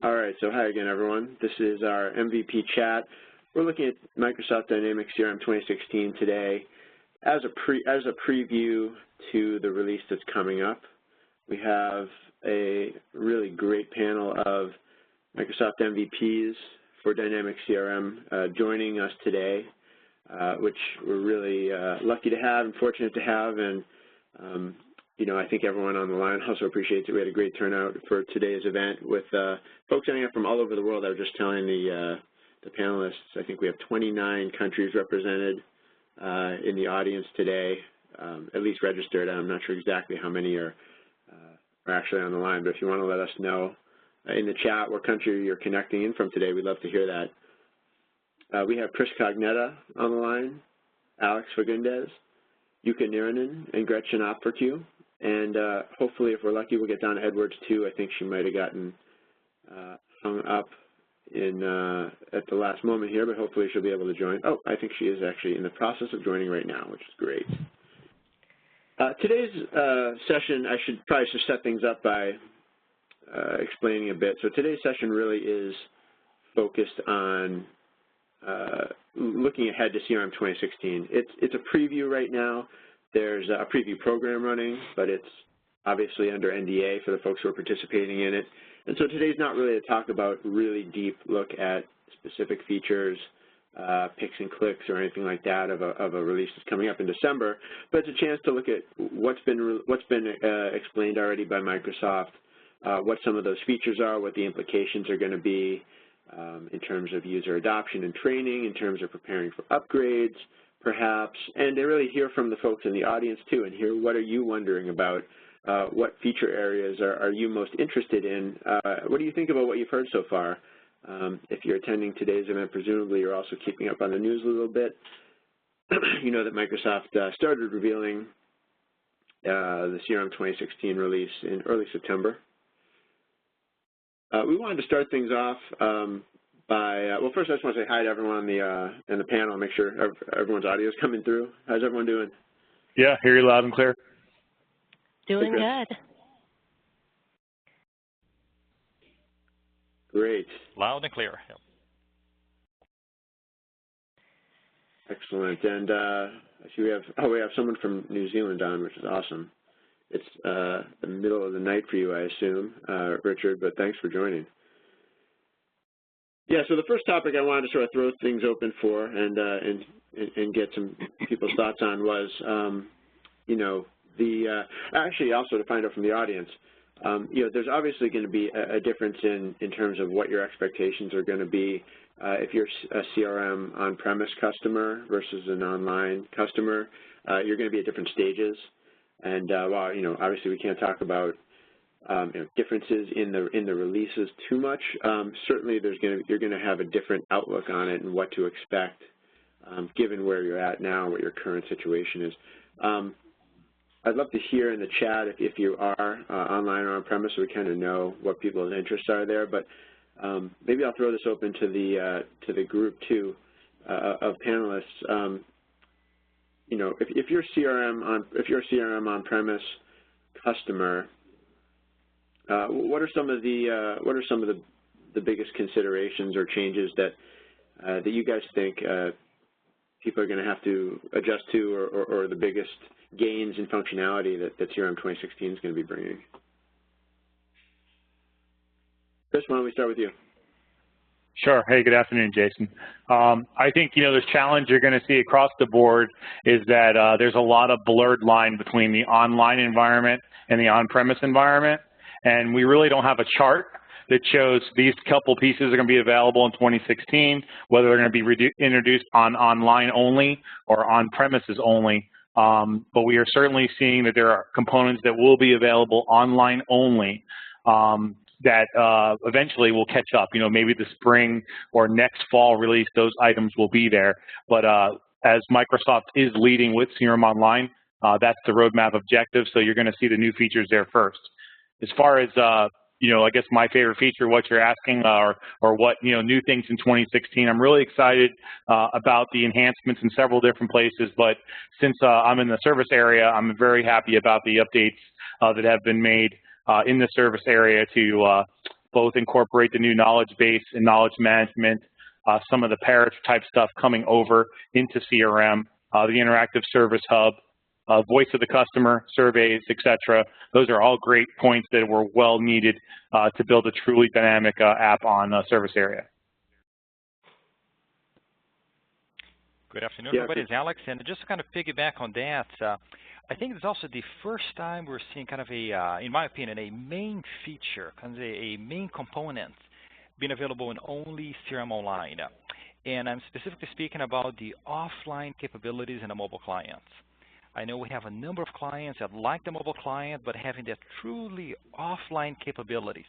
All right, so hi again, everyone. This is our MVP chat. We're looking at Microsoft Dynamics CRM 2016 today as a preview to the release that's coming up. We have a really great panel of Microsoft MVPs for Dynamics CRM joining us today, which we're really lucky to have and fortunate to have. And you know, I think everyone on the line also appreciates it. We had a great turnout for today's event with folks signing up from all over the world. I was just telling the panelists, I think we have 29 countries represented in the audience today, at least registered. I'm not sure exactly how many are actually on the line, but if you want to let us know in the chat what country you're connecting in from today, we'd love to hear that. We have Chris Cognetta on the line, Alex Fagundes, Yuka Niranen, and Gretchen Opfertue. And hopefully, if we're lucky, we'll get Donna Edwards, too. I think she might have gotten hung up at the last moment here, but hopefully she'll be able to join. Oh, I think she is actually in the process of joining right now, which is great. Today's session, I should probably just set things up by explaining a bit. So today's session really is focused on looking ahead to CRM 2016. It's a preview right now. There's a preview program running, but it's obviously under NDA for the folks who are participating in it. And so today's not really a talk about really deep look at specific features, picks and clicks or anything like that of a release that's coming up in December, but it's a chance to look at what's been explained already by Microsoft, what some of those features are, what the implications are going to be in terms of user adoption and training, in terms of preparing for upgrades, perhaps, and to really hear from the folks in the audience, too, and hear what are you wondering about, what feature areas are you most interested in, what do you think about what you've heard so far? If you're attending today's event, presumably you're also keeping up on the news a little bit. You know that Microsoft started revealing the CRM 2016 release in early September. We wanted to start things off well, first I just want to say hi to everyone in the panel and make sure everyone's audio is coming through. How's everyone doing? Yeah, hear you loud and clear. Doing good. Great. Loud and clear. Yep. Excellent. And I see we have someone from New Zealand on, which is awesome. It's the middle of the night for you, I assume, Richard, but thanks for joining. Yeah, so the first topic I wanted to sort of throw things open for and get some people's thoughts on was, you know, actually also to find out from the audience, you know, there's obviously going to be a difference in terms of what your expectations are going to be if you're a CRM on-premise customer versus an online customer. You're going to be at different stages, and while you know, obviously we can't talk about you know, differences in the releases too much. Certainly, you're going to have a different outlook on it and what to expect, given where you're at now, what your current situation is. I'd love to hear in the chat if you are online or on-premise, so we kind of know what people's interests are there. But maybe I'll throw this open to the group too of panelists. You know, if you're a CRM on-premise customer, what are some of the biggest considerations or changes that you guys think people are going to have to adjust to, or the biggest gains in functionality that CRM 2016 is going to be bringing? Chris, why don't we start with you? Sure. Hey, good afternoon, Jason. I think, you know, the challenge you're going to see across the board is that there's a lot of blurred line between the online environment and the on-premise environment. And we really don't have a chart that shows these couple pieces are going to be available in 2016, whether they're going to be introduced on online only or on premises only. But we are certainly seeing that there are components that will be available online only that eventually will catch up. You know, maybe the spring or next fall release, those items will be there. But as Microsoft is leading with CRM Online, that's the roadmap objective. So you're going to see the new features there first. As far as, you know, I guess my favorite feature, what you're asking, or what, you know, new things in 2016, I'm really excited about the enhancements in several different places. But since I'm in the service area, I'm very happy about the updates that have been made in the service area to both incorporate the new knowledge base and knowledge management, some of the Paris type stuff coming over into CRM, the interactive service hub, voice of the customer, surveys, etc. Those are all great points that were well needed to build a truly dynamic app on service area. Good afternoon, everybody. It's Alex, and just to kind of piggyback on that, I think it's also the first time we're seeing kind of a, in my opinion, a main feature, kind of a main component being available in only CRM Online. And I'm specifically speaking about the offline capabilities in the mobile clients. I know we have a number of clients that like the mobile client, but having that truly offline capabilities,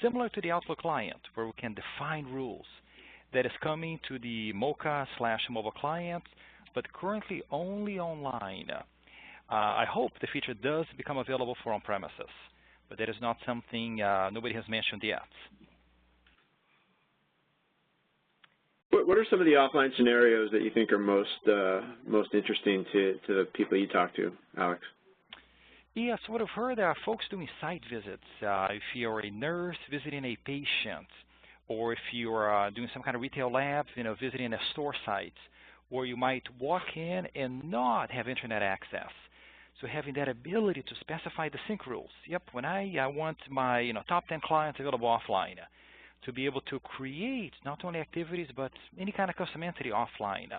similar to the Outlook client, where we can define rules, that is coming to the Mocha/mobile client, but currently only online. I hope the feature does become available for on-premises, but that is not something nobody has mentioned yet. What are some of the offline scenarios that you think are most interesting to the people you talk to, Alex? Yes, what I've heard are folks doing site visits. If you're a nurse visiting a patient, or if you're doing some kind of retail lab, visiting a store site, or you might walk in and not have internet access. So having that ability to specify the sync rules. Yep, when I want my top 10 clients available offline, to be able to create not only activities but any kind of custom entity offline.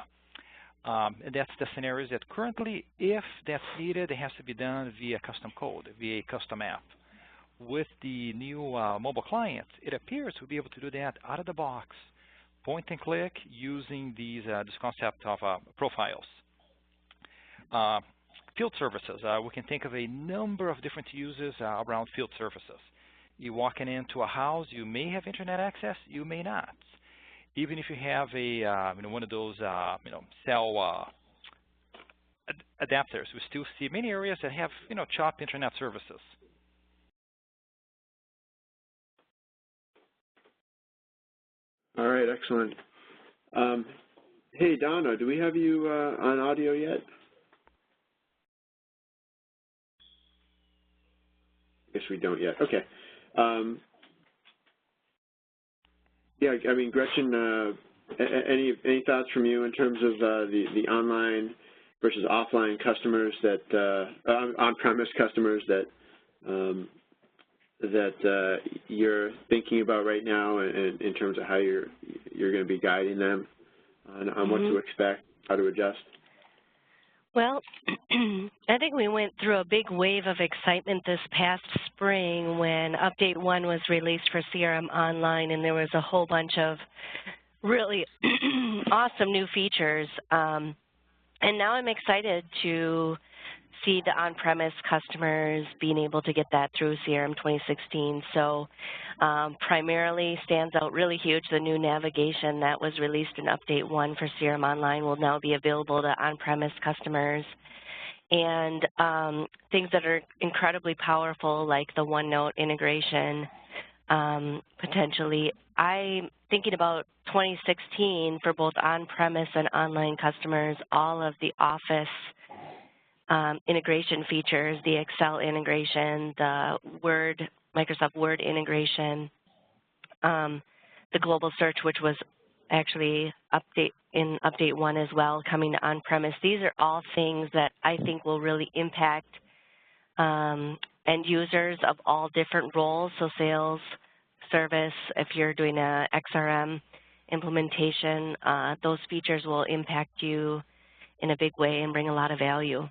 And that's the scenarios that currently, if that's needed, it has to be done via custom code, via a custom app. With the new mobile clients, it appears we'll be able to do that out of the box, point and click, using this concept of profiles. Field services, we can think of a number of different uses around field services. You're walking into a house, you may have internet access, you may not. Even if you have a one of those cell adapters, we still see many areas that have chopped internet services. All right, excellent. Hey, Donna, do we have you on audio yet? I guess we don't yet. Okay. Yeah, I mean, Gretchen, any thoughts from you in terms of the online versus offline customers that on-premise customers that you're thinking about right now, in terms of how you're going to be guiding them on what to expect, how to adjust? Well, I think we went through a big wave of excitement this past spring when Update 1 was released for CRM Online, and there was a whole bunch of really awesome new features. And now I'm excited to see the on-premise customers being able to get that through CRM 2016. So primarily stands out really huge, the new navigation that was released in Update 1 for CRM Online will now be available to on-premise customers. And things that are incredibly powerful, like the OneNote integration, potentially. I'm thinking about 2016 for both on-premise and online customers, all of the Office integration features, the Excel integration, the Microsoft Word integration, the global search, which was actually in Update 1 as well, coming on-premise. These are all things that I think will really impact end users of all different roles, so sales, service, if you're doing a XRM implementation, those features will impact you in a big way and bring a lot of value.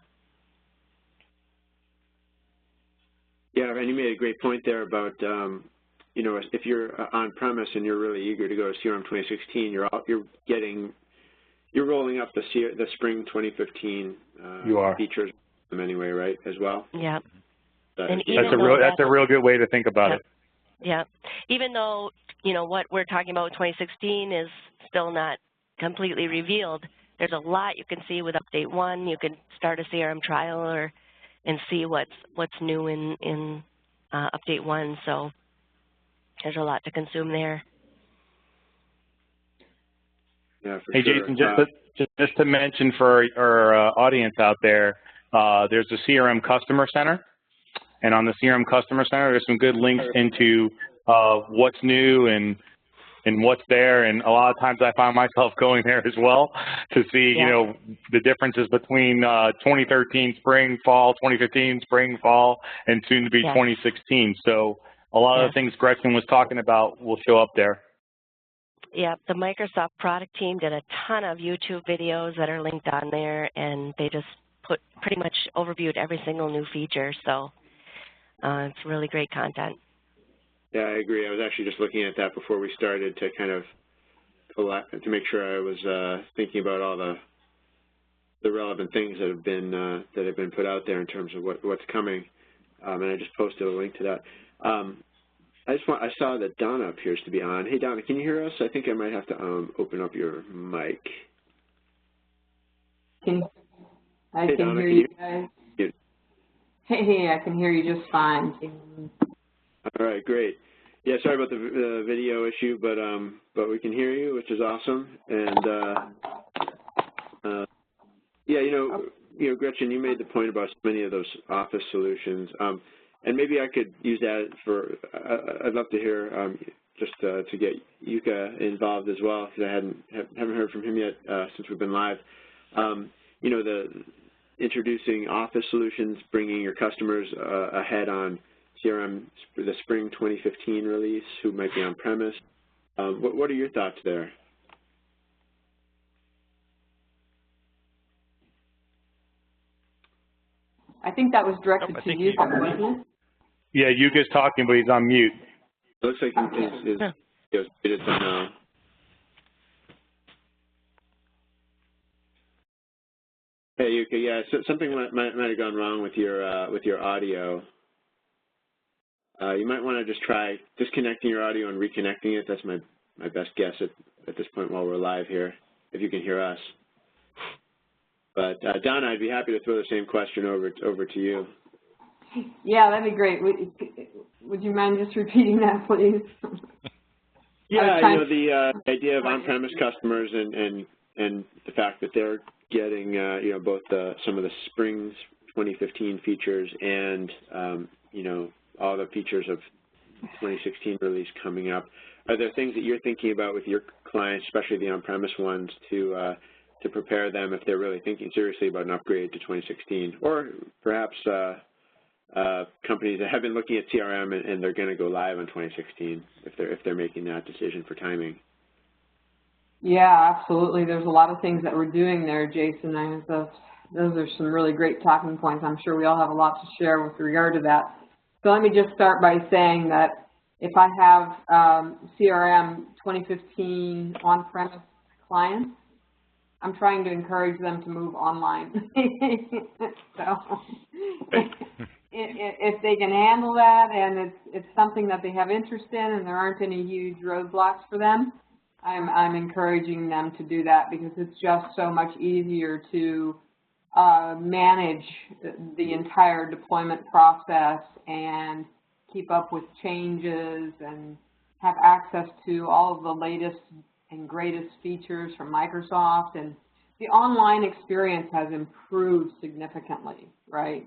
Yeah, and you made a great point there about, if you're on-premise and you're really eager to go to CRM 2016, you're rolling up the spring 2015 features anyway, right, as well? Yeah. That's a real good way to think about it. Yeah. Even though, what we're talking about in 2016 is still not completely revealed, there's a lot you can see with Update 1. You can start a CRM trial and see what's new in Update 1. So there's a lot to consume there. Yeah, for hey, sure. Jason, just to mention for our audience out there, there's a CRM Customer Center. And on the CRM Customer Center, there's some good links into what's new and what's there, and a lot of times I find myself going there as well to see, you know, the differences between 2013 spring, fall, 2015 spring, fall, and soon to be 2016. So a lot of the things Gretchen was talking about will show up there. Yeah, the Microsoft product team did a ton of YouTube videos that are linked on there, and they just pretty much overviewed every single new feature. So it's really great content. Yeah, I agree. I was actually just looking at that before we started to kind of collect, to make sure I was thinking about all the relevant things that have been put out there in terms of what's coming, and I just posted a link to that. I saw that Donna appears to be on. Hey, Donna, can you hear us? I think I might have to open up your mic. I can hear you guys. Hey, I can hear you just fine. All right, great. Yeah, sorry about the video issue, but we can hear you, which is awesome. And yeah, you know, Gretchen, you made the point about many of those Office solutions, and maybe I could use that for. I'd love to hear just to get Yuka involved as well, because I haven't heard from him yet since we've been live. You know, the introducing Office solutions, bringing your customers ahead on CRM, the spring 2015 release, who might be on-premise. What are your thoughts there? I think that was directed to you, wasn't it? Yeah, Yuka's talking, but he's on mute. It looks like he's muted somehow. Hey, Yuka, yeah, so something might have gone wrong with your audio. You might want to just try disconnecting your audio and reconnecting it. That's my best guess at this point while we're live here, if you can hear us. But Donna, I'd be happy to throw the same question over to you. Yeah, that'd be great. Would you mind just repeating that, please? Yeah, you know, the idea of on-premise customers and the fact that they're getting you know, both some of the spring 2015 features and you know, all the features of 2016 release coming up. Are there things that you're thinking about with your clients, especially the on-premise ones, to prepare them if they're really thinking seriously about an upgrade to 2016, or perhaps companies that have been looking at CRM and they're going to go live on 2016 if they're making that decision for timing? Yeah, absolutely. There's a lot of things that we're doing there, Jason. Those are some really great talking points. I'm sure we all have a lot to share with regard to that. So let me just start by saying that if I have CRM 2015 on-premise clients, I'm trying to encourage them to move online. So if they can handle that and it's something that they have interest in and there aren't any huge roadblocks for them, I'm encouraging them to do that, because it's just so much easier to manage the entire deployment process and keep up with changes and have access to all of the latest and greatest features from Microsoft. And the online experience has improved significantly, right?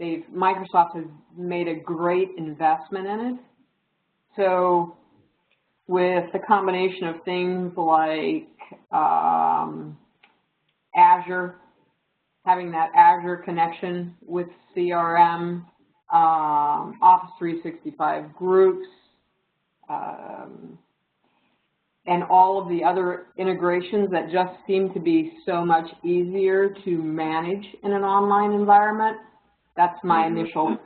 Microsoft has made a great investment in it. So with the combination of things like Azure, having that Azure connection with CRM, Office 365 groups, and all of the other integrations that just seem to be so much easier to manage in an online environment, that's my initial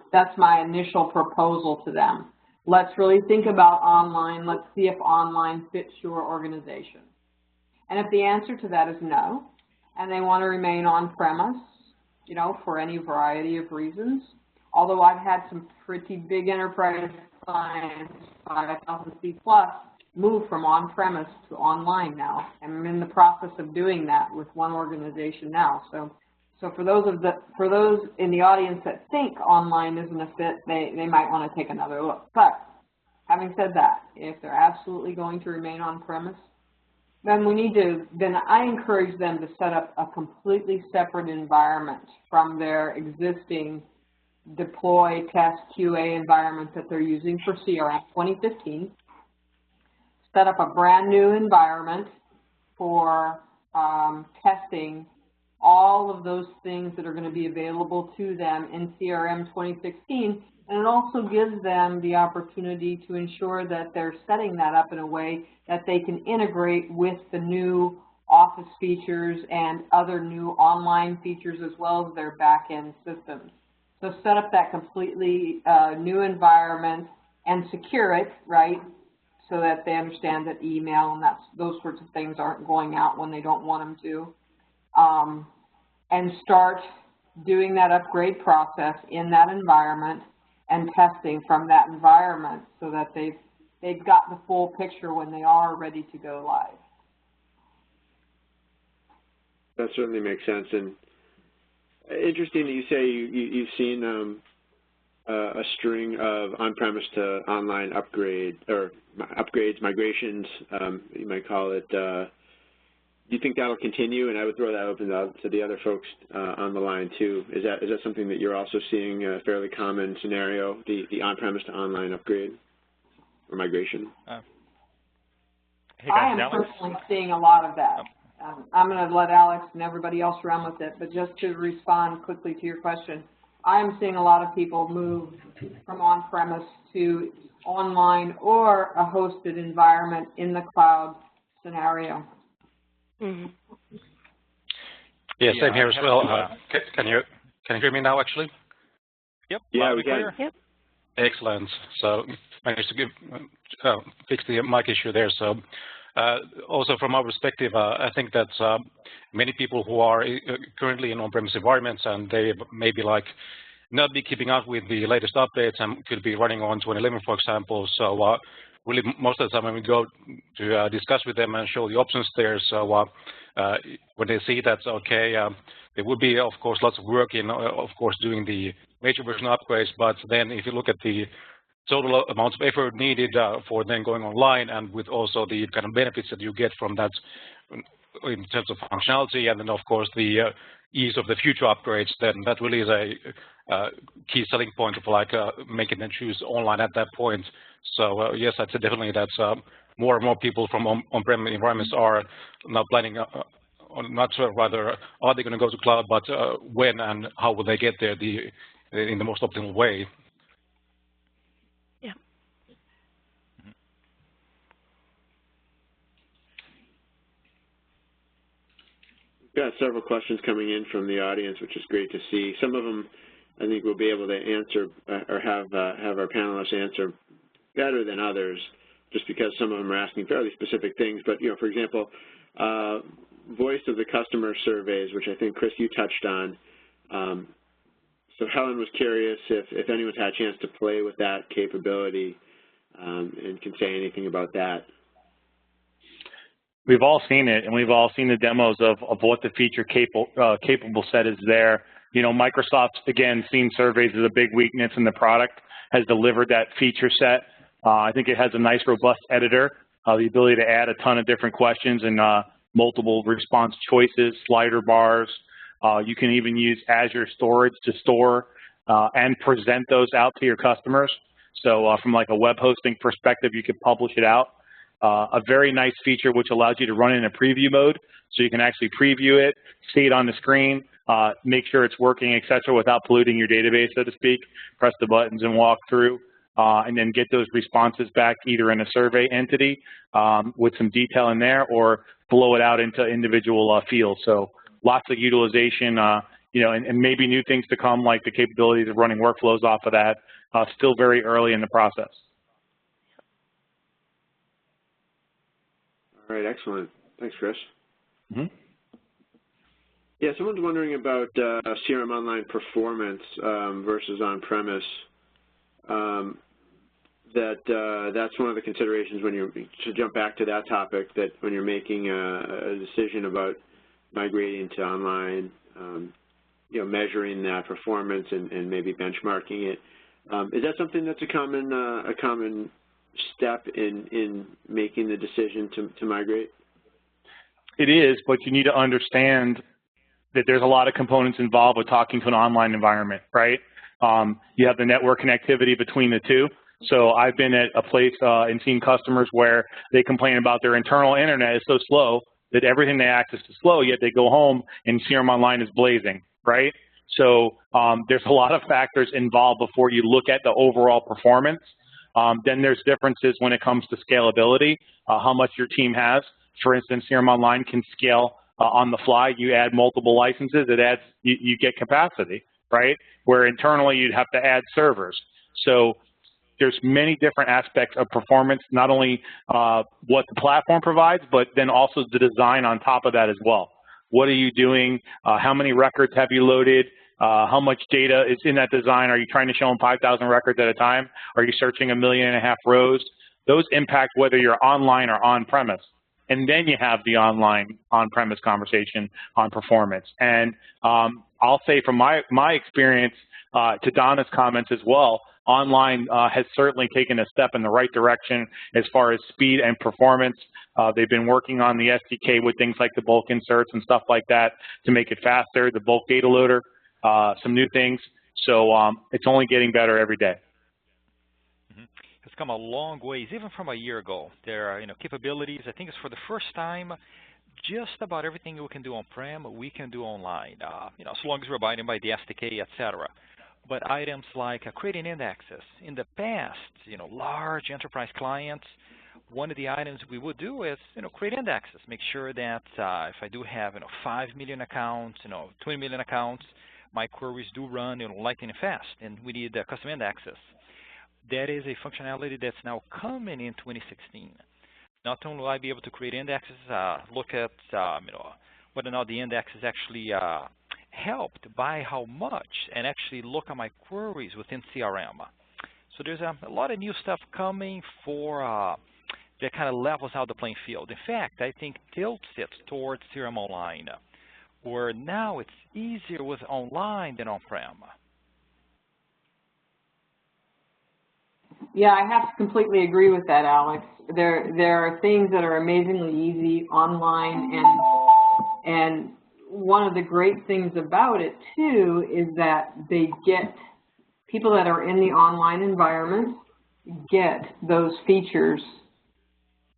proposal to them. Let's really think about online. Let's see if online fits your organization. And if the answer to that is no, and they want to remain on-premise, you know, for any variety of reasons, although I've had some pretty big enterprise clients, 5,000 seat plus, move from on-premise to online now. And I'm in the process of doing that with one organization now. So for those in the audience that think online isn't a fit, they might want to take another look. But having said that, if they're absolutely going to remain on-premise, then I encourage them to set up a completely separate environment from their existing deploy, test, QA environment that they're using for CRM 2015. Set up a brand new environment for testing all of those things that are going to be available to them in CRM 2016. And it also gives them the opportunity to ensure that they're setting that up in a way that they can integrate with the new Office features and other new online features as well as their back-end systems. So set up that completely new environment and secure it, right, so that they understand that email and those sorts of things aren't going out when they don't want them to. And start doing that upgrade process in that environment and testing from that environment so that they've got the full picture when they are ready to go live. That certainly makes sense. And interesting that you say you've seen a string of on-premise to online upgrades, migrations, you might call it. Do you think that'll continue? And I would throw that open to the other folks on the line too. Is that something that you're also seeing a fairly common scenario, the on-premise to online upgrade or migration? Hey guys, I am personally seeing a lot of that. I'm going to let Alex and everybody else run with it, but just to respond quickly to your question, I am seeing a lot of people move from on-premise to online or a hosted environment in the cloud scenario. Mm-hmm. Yeah, same here as well. Can you hear me now, actually? Yep. Yeah, we can. Yep. Excellent. So managed to fix the mic issue there. So also from our perspective, I think that many people who are currently in on-premise environments and they maybe like not be keeping up with the latest updates and could be running on 2011, for example. So really most of the time when we go to discuss with them and show the options there, so when they see that, okay, there would be, of course, lots of work in, of course, doing the major version upgrades, but then if you look at the total amount of effort needed for then going online and with also the kind of benefits that you get from that in terms of functionality and then, of course, the ease of the future upgrades, then that really is a key selling point of like making them choose online at that point. So yes, I'd say definitely that's more and more people from on-prem environments are now planning not sure rather are they going to go to cloud, but when and how will they get there in the most optimal way. Yeah. We've got several questions coming in from the audience, which is great to see. Some of them I think we'll be able to answer or have our panelists answer better than others, just because some of them are asking fairly specific things. But, for example, voice of the customer surveys, which I think, Chris, you touched on. So Helen was curious if anyone's had a chance to play with that capability and can say anything about that. We've all seen it, and we've all seen the demos of what the feature capable set is there. Microsoft, again, seen surveys as a big weakness in the product, has delivered that feature set. I think it has a nice, robust editor, the ability to add a ton of different questions and multiple response choices, slider bars. You can even use Azure storage to store and present those out to your customers. So from like a web hosting perspective, you could publish it out. A very nice feature which allows you to run in a preview mode, so you can actually preview it, see it on the screen, make sure it's working, et cetera, without polluting your database, so to speak. Press the buttons and walk through, and then get those responses back either in a survey entity with some detail in there, or blow it out into individual fields. So lots of utilization, and maybe new things to come, like the capabilities of running workflows off of that. Still very early in the process. All right, excellent. Thanks, Chris. Mm-hmm. Yeah, someone's wondering about CRM Online Performance versus on-premise. That's one of the considerations when you're, to jump back to that topic, that when you're making a decision about migrating to online, measuring that performance and maybe benchmarking it. Is that something that's a common step in making the decision to migrate? It is, but you need to understand that there's a lot of components involved with talking to an online environment, right? you have the network connectivity between the two. So I've been at a place and seen customers where they complain about their internal internet is so slow that everything they access is slow, yet they go home and CRM Online is blazing, right? So there's a lot of factors involved before you look at the overall performance. Then there's differences when it comes to scalability, how much your team has. For instance, CRM Online can scale on the fly. You add multiple licenses, it adds, you get capacity, right? Where internally you'd have to add servers. So there's many different aspects of performance, not only what the platform provides, but then also the design on top of that as well. What are you doing? How many records have you loaded? How much data is in that design? Are you trying to show them 5,000 records at a time? Are you searching 1.5 million rows? Those impact whether you're online or on-premise. And then you have the online on-premise conversation on performance. And I'll say from my experience, to Donna's comments as well, online has certainly taken a step in the right direction as far as speed and performance. They've been working on the SDK with things like the bulk inserts and stuff like that to make it faster, the bulk data loader, some new things. So it's only getting better every day. It's come a long ways, even from a year ago. There are capabilities. I think it's for the first time, just about everything we can do on-prem, we can do online. As long as we're abiding by the SDK, etc. But items like creating indexes. In the past, large enterprise clients, one of the items we would do is, create indexes. Make sure that if I do have, 5 million accounts, 20 million accounts, my queries do run, lightning fast, and we need custom indexes. That is a functionality that's now coming in 2016. Not only will I be able to create indexes, look at, whether or not the index is actually helped by how much, and actually look at my queries within CRM. So there's a lot of new stuff coming for that kind of levels out the playing field. In fact, I think tilts it towards CRM Online, where now it's easier with online than on-prem. Yeah, I have to completely agree with that, Alex. There are things that are amazingly easy online, and one of the great things about it too is that they get people that are in the online environment get those features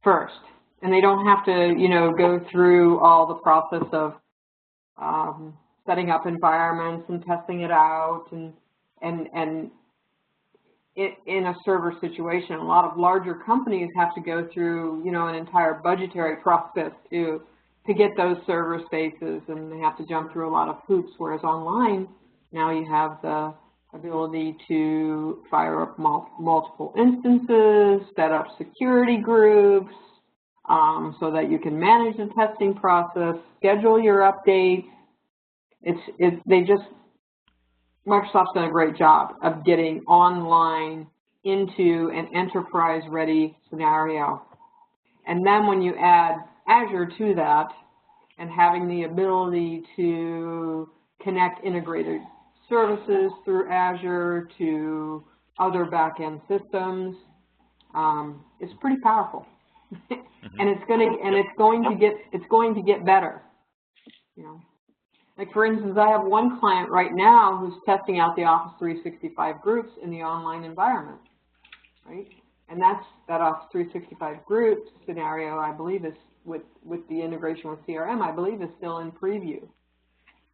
first, and they don't have to go through all the process of setting up environments and testing it out and in a server situation. A lot of larger companies have to go through, an entire budgetary process to get those server spaces, and they have to jump through a lot of hoops, whereas online, now you have the ability to fire up multiple instances, set up security groups, so that you can manage the testing process, schedule your updates. Microsoft's done a great job of getting online into an enterprise-ready scenario. And then when you add Azure to that, and having the ability to connect integrated services through Azure to other back-end systems, it's pretty powerful. And it's going to get better. Like, for instance, I have one client right now who's testing out the Office 365 groups in the online environment, right? And that Office 365 group scenario, I believe, is with the integration with CRM, I believe, is still in preview.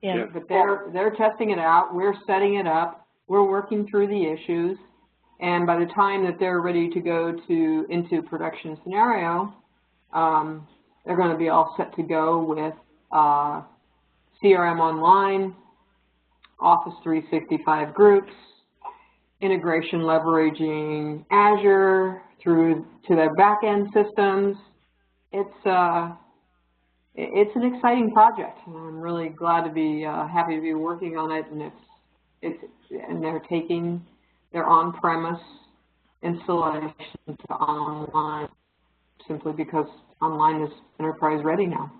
Yeah. But they're testing it out. We're setting it up. We're working through the issues. And by the time that they're ready to go into production scenario, they're going to be all set to go with CRM Online, Office 365 groups, integration leveraging Azure through to their back-end systems. It's an exciting project, and I'm really glad to be happy to be working on it. And they're taking their on-premise installation to online simply because online is enterprise ready now.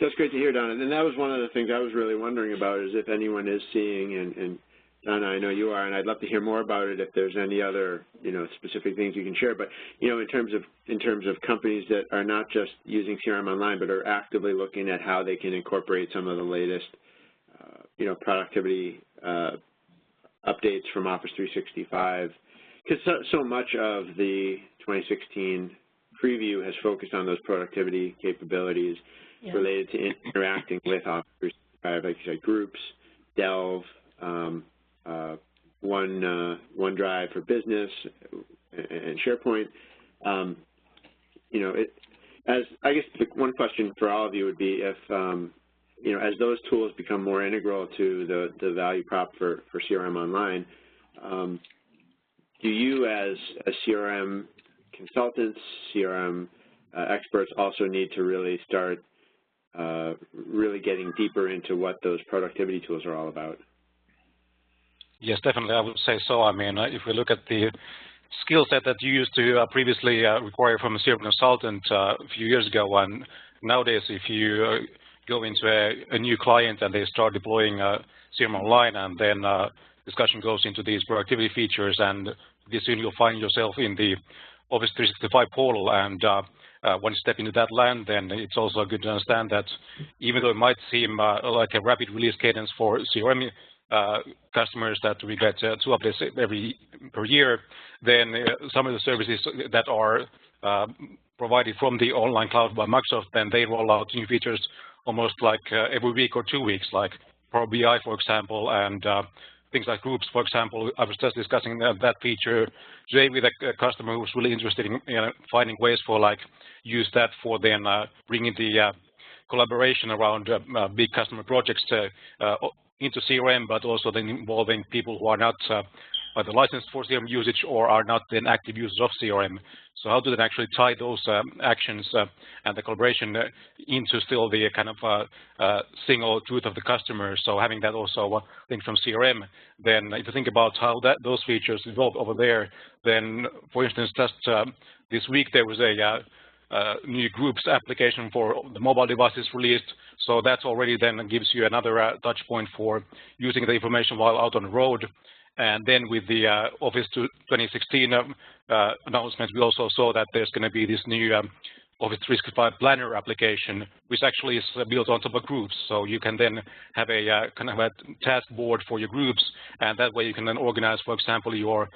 That's great to hear, Donna. And that was one of the things I was really wondering about, is if anyone is seeing, and Donna, I know you are, and I'd love to hear more about it if there's any other, specific things you can share. But, in terms of companies that are not just using CRM Online, but are actively looking at how they can incorporate some of the latest productivity updates from Office 365, because so much of the 2016 preview has focused on those productivity capabilities related to interacting with Office 365, like you said, groups, Delve, OneDrive for business, and SharePoint. As I guess one question for all of you would be if as those tools become more integral to the value prop for CRM Online, do you as CRM consultants, CRM experts also need to really start really getting deeper into what those productivity tools are all about? Yes, definitely, I would say so. I mean, if we look at the skill set that you used to previously require from a CRM consultant a few years ago, and nowadays if you go into a new client and they start deploying CRM Online, and then discussion goes into these productivity features, and pretty soon you'll find yourself in the Office 365 portal, and when you step into that land, then it's also good to understand that even though it might seem like a rapid release cadence for CRM customers that we get 2 updates per year, then some of the services that are provided from the online cloud by Microsoft, then they roll out new features almost like every week or 2 weeks, like Power BI, for example, and things like groups, for example. I was just discussing that feature today with a customer who was really interested in finding ways for use that for then bringing the collaboration around big customer projects into CRM, but also then involving people who are not either licensed for CRM usage or are not then active users of CRM. So how do they actually tie those actions and the collaboration into still the kind of single truth of the customer? So having that also linked from CRM, then if you think about how those features evolve over there, then for instance, just this week there was a new groups application for the mobile devices released. So that already then gives you another touch point for using the information while out on the road. And then with the Office 2016 announcement, we also saw that there's going to be this new Office 365 Planner application, which actually is built on top of groups. So you can then have a kind of a task board for your groups, and that way you can then organize, for example, your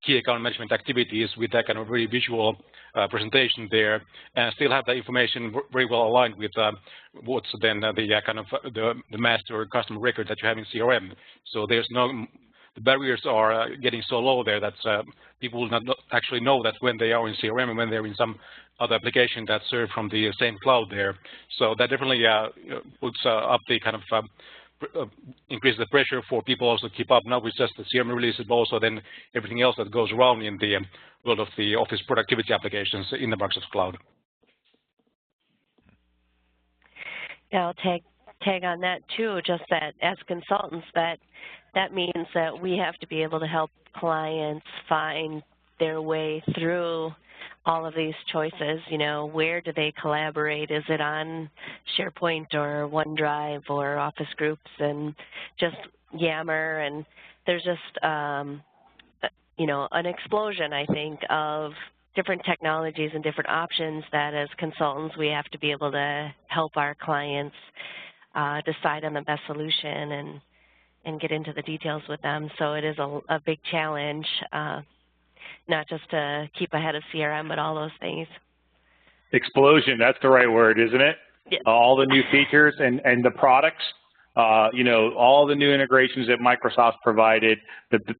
key account management activities with that kind of very visual presentation there, and still have the information very well aligned with what's then the kind of the master customer record that you have in CRM. So there's the barriers are getting so low there that people will not actually know that when they are in CRM and when they're in some other application that's served from the same cloud there. So that definitely puts up the kind of increase the pressure for people also to keep up, not with just the CRM releases, but also then everything else that goes around in the world of the Office productivity applications in the Microsoft Cloud. Yeah, I'll tag on that too, just that as consultants, that means that we have to be able to help clients find their way through all of these choices. Where do they collaborate? Is it on SharePoint or OneDrive or Office Groups and just Yammer? And there's just, an explosion, I think, of different technologies and different options that as consultants we have to be able to help our clients decide on the best solution and get into the details with them. So it is a big challenge, not just to keep ahead of CRM, but all those things. Explosion, that's the right word, isn't it? Yeah. All the new features and the products, all the new integrations that Microsoft provided.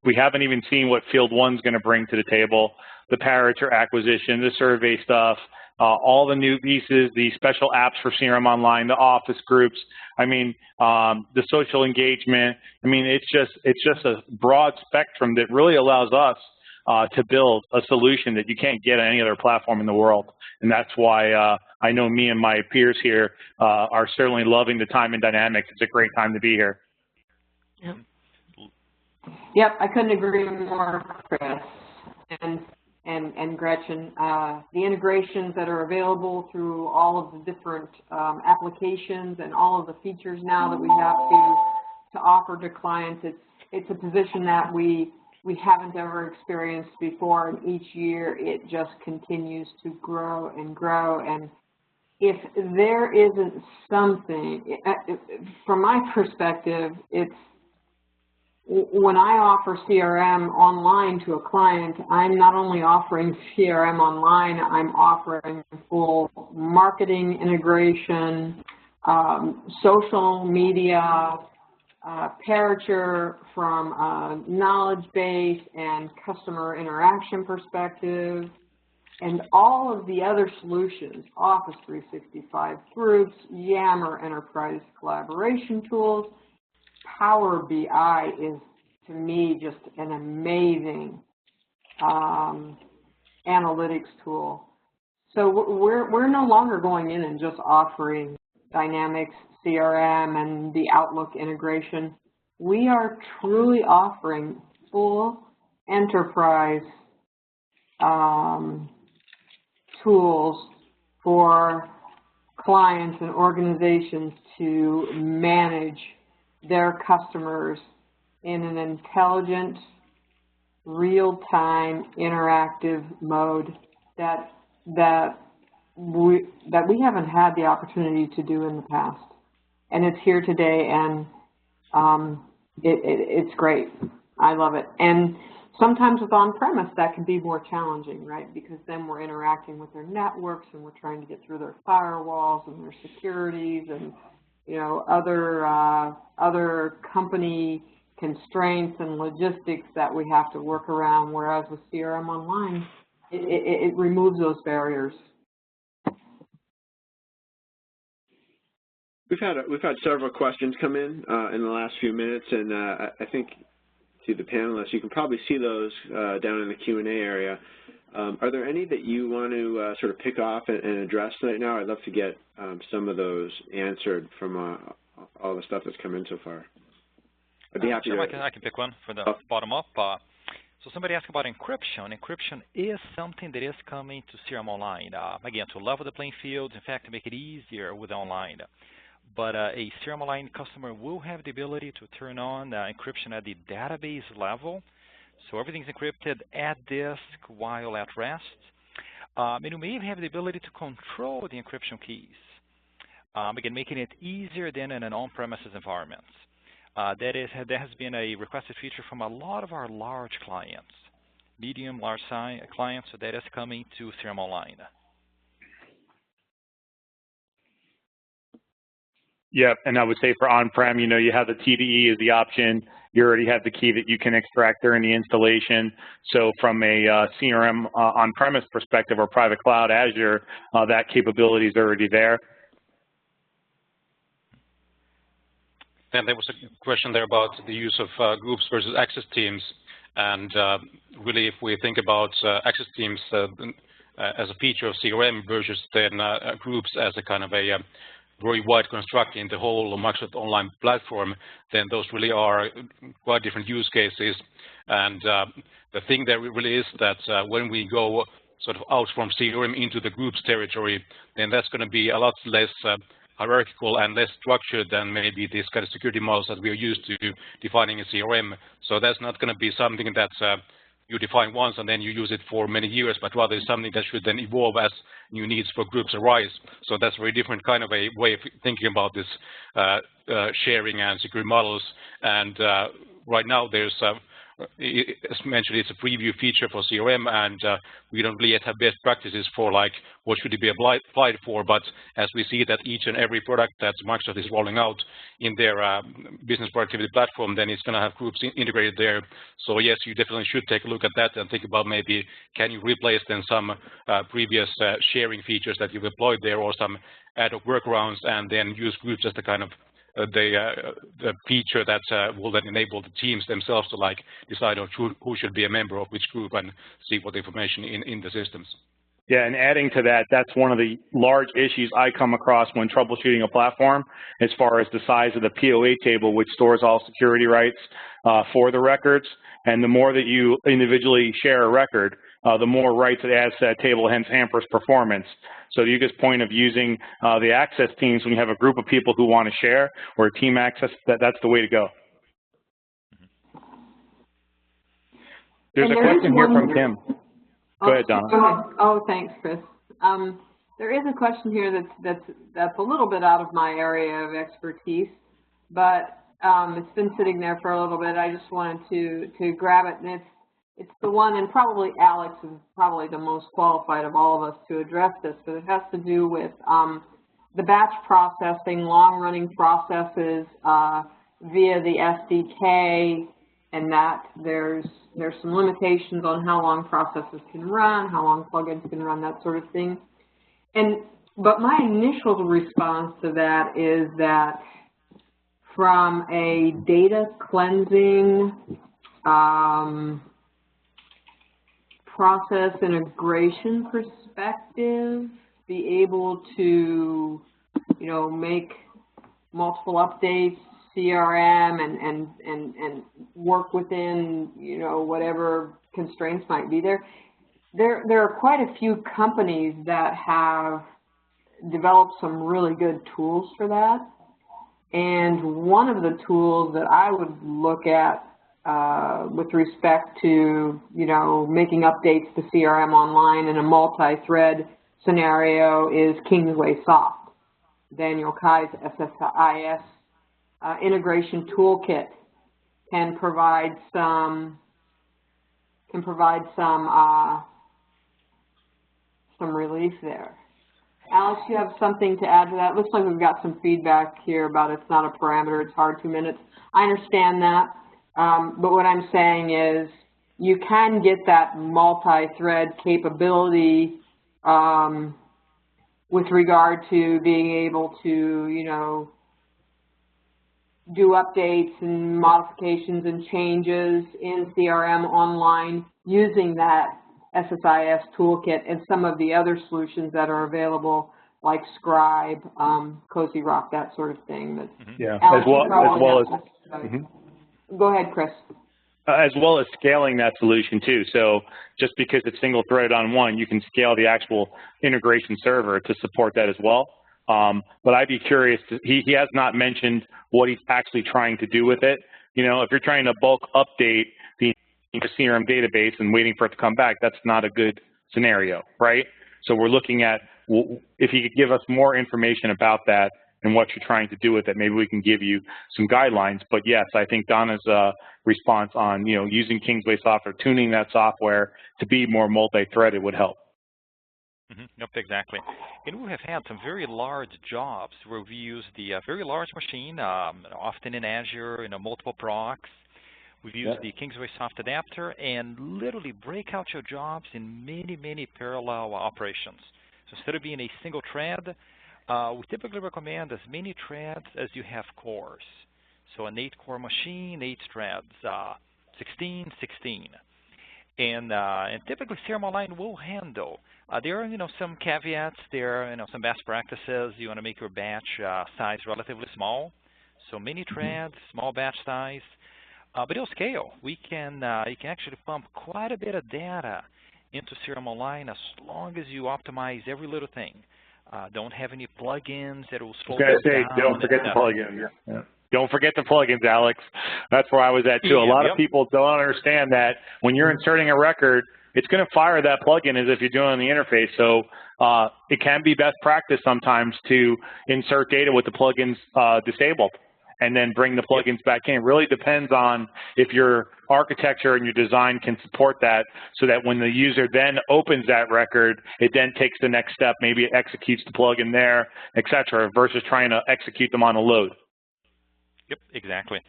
We haven't even seen what Field 1's going to bring to the table, the Parameter acquisition, the survey stuff, all the new pieces, the special apps for CRM Online, the Office groups, the social engagement. It's just a broad spectrum that really allows us to build a solution that you can't get on any other platform in the world. And that's why I know me and my peers here are certainly loving the time in Dynamics. It's a great time to be here. Yep, I couldn't agree more, Chris and Gretchen. The integrations that are available through all of the different applications and all of the features now that we have to offer to clients, it's a position that we haven't ever experienced before, and each year it just continues to grow and grow. And if there isn't something, from my perspective, it's when I offer CRM Online to a client, I'm not only offering CRM Online, I'm offering full marketing integration, social media, parature from a knowledge base and customer interaction perspective, and all of the other solutions, Office 365 Groups, Yammer Enterprise Collaboration Tools. Power BI is, to me, just an amazing analytics tool. So we're no longer going in and just offering Dynamics CRM and the Outlook integration. We are truly offering full enterprise tools for clients and organizations to manage their customers in an intelligent, real-time, interactive mode that we haven't had the opportunity to do in the past. And it's here today, and it's great. I love it. And sometimes with on-premise, that can be more challenging, right? Because then we're interacting with their networks, and we're trying to get through their firewalls and their securities and, you know, other company constraints and logistics that we have to work around, whereas with CRM Online, it removes those barriers. We've had several questions come in the last few minutes, and I think to the panelists, you can probably see those down in the Q&A area. Are there any that you want to sort of pick off and address right now? I'd love to get some of those answered from all the stuff that's come in so far. I'd be happy to. I can pick one for the bottom up. So somebody asked about encryption. Encryption is something that is coming to CRM Online. Again, to level the playing field, in fact, to make it easier with online. But a CRM Online customer will have the ability to turn on encryption at the database level. So everything's encrypted at disk while at rest. And you may have the ability to control the encryption keys. Again, making it easier than in an on-premises environment. That has been a requested feature from a lot of our large clients, medium, large size clients, so that is coming to CRM Online. Yeah, and I would say for on-prem, you know, you have the TDE as the option. You already have the key that you can extract during the installation. So from a CRM on-premise perspective or private cloud, Azure, that capability is already there. And there was a question there about the use of groups versus access teams. And really, if we think about access teams as a feature of CRM versus then groups as a kind of a very wide construct in the whole Microsoft Online platform, then those really are quite different use cases. And the thing there really is that when we go sort of out from CRM into the groups territory, then that's going to be a lot less hierarchical and less structured than maybe these kind of security models that we are used to defining in CRM. So that's not going to be something that you define once and then you use it for many years, but rather something that should then evolve as new needs for groups arise. So that's a very different kind of a way of thinking about this sharing and security models. And right now there's as mentioned, it's a preview feature for CRM, and we don't really yet have best practices for like what should it be applied for. But as we see that each and every product that Microsoft is rolling out in their business productivity platform, then it's going to have groups integrated there. So yes, you definitely should take a look at that and think about maybe can you replace then some previous sharing features that you've employed there, or some ad hoc workarounds, and then use groups as the kind of the feature that will then enable the teams themselves to like decide on who should be a member of which group and see what information in the systems. Yeah, and adding to that, that's one of the large issues I come across when troubleshooting a platform, as far as the size of the POA table, which stores all security rights for the records. And the more that you individually share a record, the more rights it adds to that table, hence hampers performance. So to Yuga's point of using the access teams when you have a group of people who want to share, or team access, that's the way to go. There's a question here from Tim. Go ahead, Donna. Oh, thanks, Chris. There is a question here that's a little bit out of my area of expertise, but it's been sitting there for a little bit. I just wanted to grab it, and it's the one, and probably Alex is probably the most qualified of all of us to address this, but it has to do with the batch processing, long-running processes via the SDK, and that there's some limitations on how long processes can run, how long plugins can run, that sort of thing. But my initial response to that is that from a data cleansing process integration perspective, be able to, you know, make multiple updates, CRM, and work within, you know, whatever constraints might be there. There are quite a few companies that have developed some really good tools for that. And one of the tools that I would look at with respect to, you know, making updates to CRM Online in a multi-thread scenario is Kingsway Soft. Daniel Kai's SSIS integration toolkit can provide some relief there. Alex, you have something to add to that? Looks like we've got some feedback here about it's not a parameter, it's hard 2 minutes. I understand that, but what I'm saying is you can get that multi-thread capability with regard to being able to, you know, do updates and modifications and changes in CRM Online using that SSIS toolkit and some of the other solutions that are available, like Scribe, Cozy Rock, that sort of thing. But yeah, Alex, as well as go ahead, Chris. As well as scaling that solution too. So just because it's single threaded on one, you can scale the actual integration server to support that as well. But I'd be curious, he has not mentioned what he's actually trying to do with it. You know, if you're trying to bulk update the CRM database and waiting for it to come back, that's not a good scenario, right? So we're looking at, if you could give us more information about that and what you're trying to do with it, maybe we can give you some guidelines. But yes, I think Donna's response on, you know, using Kingsway software, tuning that software to be more multi-threaded would help. Yep, exactly. And we have had some very large jobs where we use the very large machine, often in Azure, you know, multiple procs. We've used the Kingsway Soft adapter and literally break out your jobs in many, many parallel operations. So instead of being a single thread, we typically recommend as many threads as you have cores. So an 8-core machine, 8 threads, 16. And typically CRM Online will handle. There are, you know, some caveats. There are, you know, some best practices. You want to make your batch size relatively small. So many threads, small batch size. But it'll scale. You can actually pump quite a bit of data into CRM Online as long as you optimize every little thing. Don't have any plugins that will slow down. Don't forget the plugins. Yeah. Don't forget the plugins, Alex. That's where I was at too. A lot of people don't understand that when you're inserting a record, it's going to fire that plugin as if you're doing the interface. So it can be best practice sometimes to insert data with the plugins disabled, and then bring the plugins back in. It really depends on if your architecture and your design can support that, so that when the user then opens that record, it then takes the next step. Maybe it executes the plugin there, et cetera, versus trying to execute them on a load. Yep, exactly.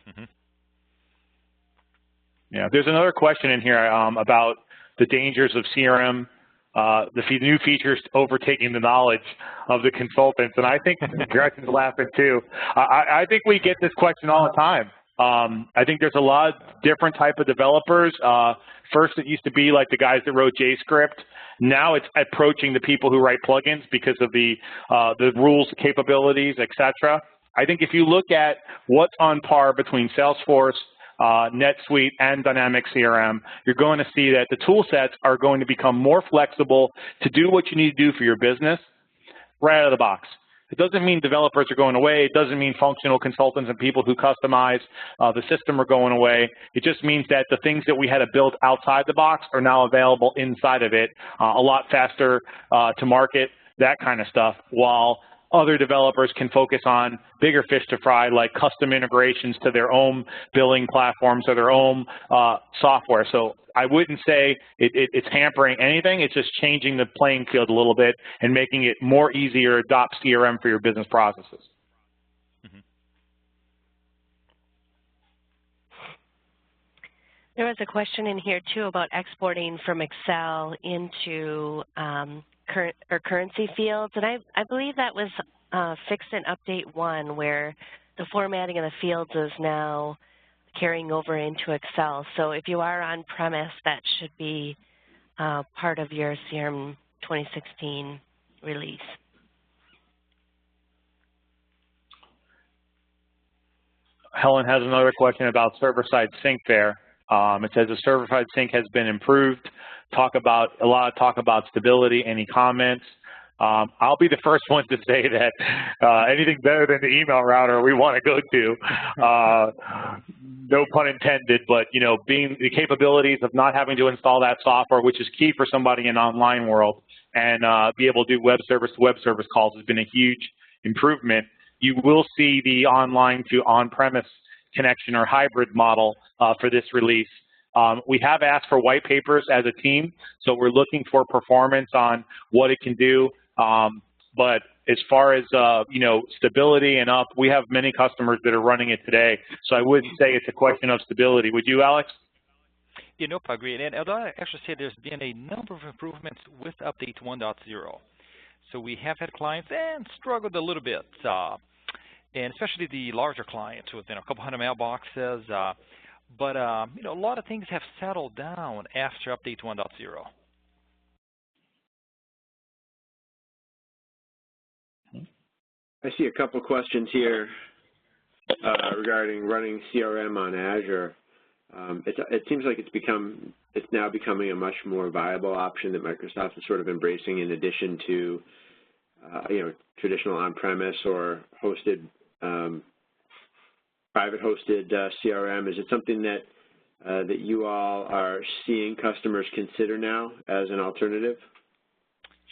Yeah, there's another question in here about the dangers of CRM, the new features overtaking the knowledge of the consultants. And I think Gretchen's laughing too. I think we get this question all the time. I think there's a lot of different type of developers. First, it used to be like the guys that wrote JavaScript. Now it's approaching the people who write plugins because of the rules, capabilities, et cetera. I think if you look at what's on par between Salesforce, NetSuite, and Dynamics CRM, you're going to see that the tool sets are going to become more flexible to do what you need to do for your business right out of the box. It doesn't mean developers are going away. It doesn't mean functional consultants and people who customize the system are going away. It just means that the things that we had to build outside the box are now available inside of it, a lot faster to market, that kind of stuff, while other developers can focus on bigger fish to fry, like custom integrations to their own billing platforms or their own software. So I wouldn't say it's hampering anything. It's just changing the playing field a little bit and making it more easier to adopt CRM for your business processes. There was a question in here too about exporting from Excel into currency fields, and I believe that was fixed in Update 1, where the formatting of the fields is now carrying over into Excel. So if you are on-premise, that should be part of your CRM 2016 release. Helen has another question about server-side sync there. It says the server-side sync has been improved. A lot of talk about stability. Any comments? I'll be the first one to say that anything better than the email router we want to go to. No pun intended, but being the capabilities of not having to install that software, which is key for somebody in the online world, and be able to do web service to web service calls has been a huge improvement. You will see the online to on-premise connection or hybrid model for this release. We have asked for white papers as a team, so we're looking for performance on what it can do. But as far as stability and up, we have many customers that are running it today, so I wouldn't say it's a question of stability. Would you, Alex? Yeah, nope, I agree. And I actually say there's been a number of improvements with Update 1.0. So we have had clients and struggled a little bit, and especially the larger clients with a couple hundred mailboxes. But a lot of things have settled down after Update 1.0. I see a couple questions here regarding running CRM on Azure. It seems like it's now becoming a much more viable option that Microsoft is sort of embracing, in addition to traditional on-premise or hosted, private hosted CRM. Is it something that that you all are seeing customers consider now as an alternative?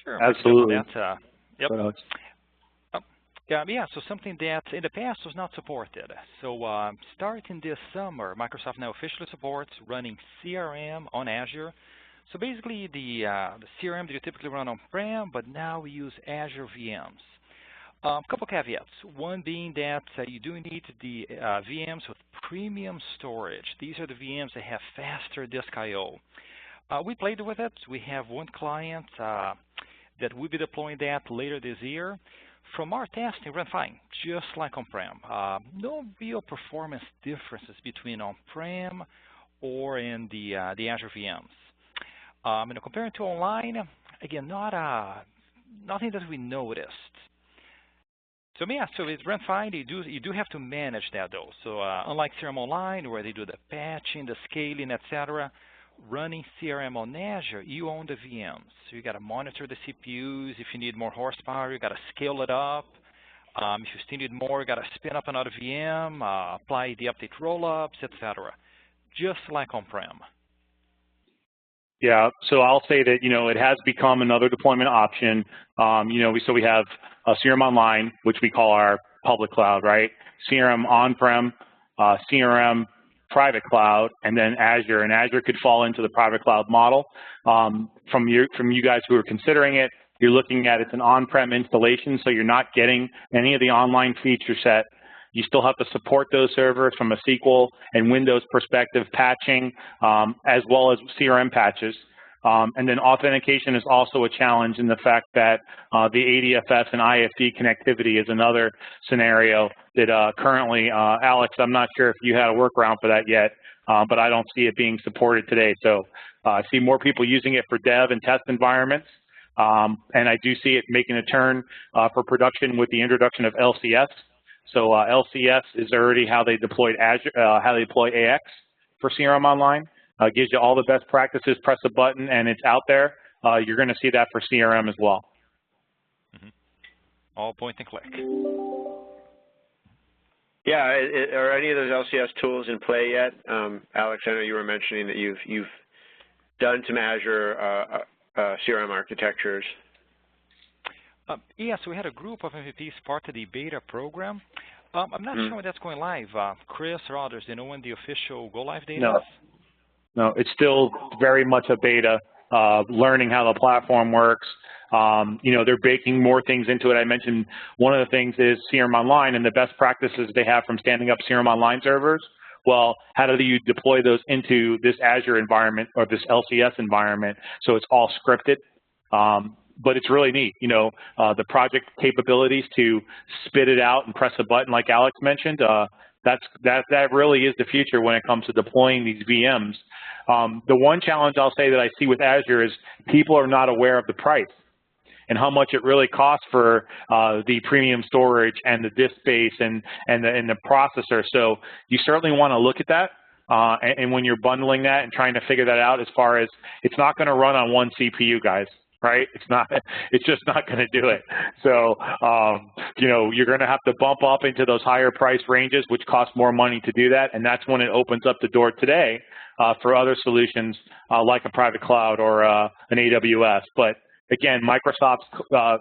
Sure. Absolutely. Yep. Yeah, so something that in the past was not supported. So starting this summer, Microsoft now officially supports running CRM on Azure. So basically the CRM that you typically run on-prem, but now we use Azure VMs. A couple caveats. One being that you do need the VMs with premium storage. These are the VMs that have faster disk I/O. We played with it. We have one client that will be deploying that later this year. From our testing, it ran fine, just like on-prem. No real performance differences between on-prem or in the Azure VMs. Comparing to online, again, nothing that we noticed. So yeah, so it ran fine. You do have to manage that though. So unlike CRM Online, where they do the patching, the scaling, etc., running CRM on Azure, you own the VMs. So you got to monitor the CPUs. If you need more horsepower, you got to scale it up. If you still need more, you got to spin up another VM, apply the update rollups, etc. Just like on-prem. Yeah, so I'll say that it has become another deployment option. So we have CRM Online, which we call our public cloud, right? CRM on-prem, CRM private cloud, and then Azure. And Azure could fall into the private cloud model. From you guys who are considering it, you're looking at it's an on-prem installation, so you're not getting any of the online feature set. You still have to support those servers from a SQL and Windows perspective, patching, as well as CRM patches. And then authentication is also a challenge in the fact that the ADFS and IFD connectivity is another scenario that currently, Alex, I'm not sure if you had a workaround for that yet, but I don't see it being supported today. So I see more people using it for dev and test environments. And I do see it making a turn for production with the introduction of LCS. So LCS is already how they deployed Azure, how they deploy AX for CRM Online. Gives you all the best practices, press a button, and it's out there. You're going to see that for CRM as well. Mm-hmm. All point and click. Yeah, are any of those LCS tools in play yet? Alex, I know you were mentioning that you've done some Azure CRM architectures. Yes, we had a group of MVPs part of the beta program. I'm not sure when that's going live. Chris or others, do you know when the official go-live date is? No, it's still very much a beta, learning how the platform works. They're baking more things into it. I mentioned one of the things is CRM Online and the best practices they have from standing up CRM Online servers. Well, how do you deploy those into this Azure environment or this LCS environment so it's all scripted? But it's really neat, the project capabilities to spit it out and press a button like Alex mentioned, that really is the future when it comes to deploying these VMs. The one challenge I'll say that I see with Azure is people are not aware of the price and how much it really costs for the premium storage and the disk space and the processor. So you certainly want to look at that. And when you're bundling that and trying to figure that out, as far as it's not going to run on one CPU, guys. Right? It's just not going to do it. So, you're going to have to bump up into those higher price ranges, which cost more money to do that. And that's when it opens up the door today for other solutions like a private cloud or an AWS. But again, Microsoft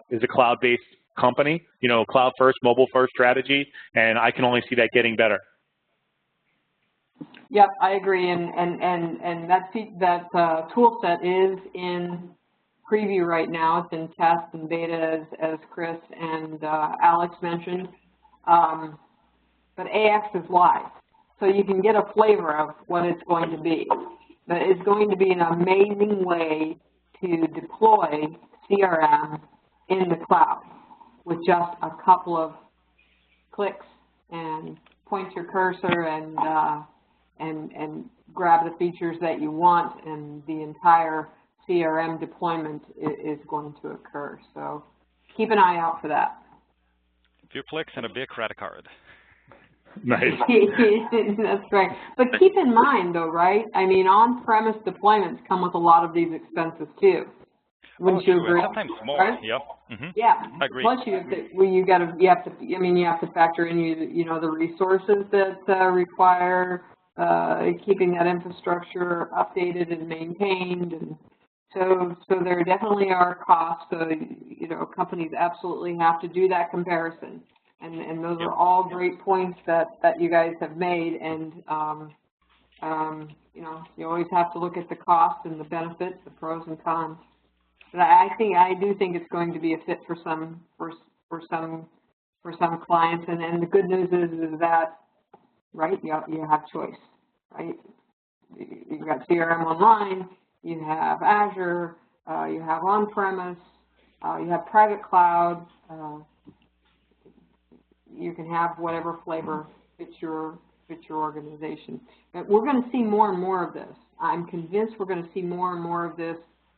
is a cloud-based company, cloud first, mobile first strategy, and I can only see that getting better. Yep, I agree. And that tool set is in preview right now. It's in test and beta, as Chris and Alex mentioned. But AX is live, so you can get a flavor of what it's going to be. But it's going to be an amazing way to deploy CRM in the cloud with just a couple of clicks and point your cursor and grab the features that you want, and the entire CRM deployment is going to occur. So keep an eye out for that. A few clicks and a big credit card. Nice. That's right. But keep in mind, though, right? I mean, on-premise deployments come with a lot of these expenses too. Wouldn't you agree? Sometimes more. Right? Yep. Mm-hmm. Yeah. I agree. Plus, you have to factor in the resources that require keeping that infrastructure updated and maintained, and so there definitely are costs. Companies absolutely have to do that comparison, and those are all great points that you guys have made. And you always have to look at the costs and the benefits, the pros and cons. But I do think it's going to be a fit for some clients. And the good news is that, right, you have choice, right? You've got CRM Online, you have Azure, you have Onpremise, you have private cloud. You can have whatever flavor fits your organization. But we're going to see more and more of this. I'm convinced we're going to see more and more of this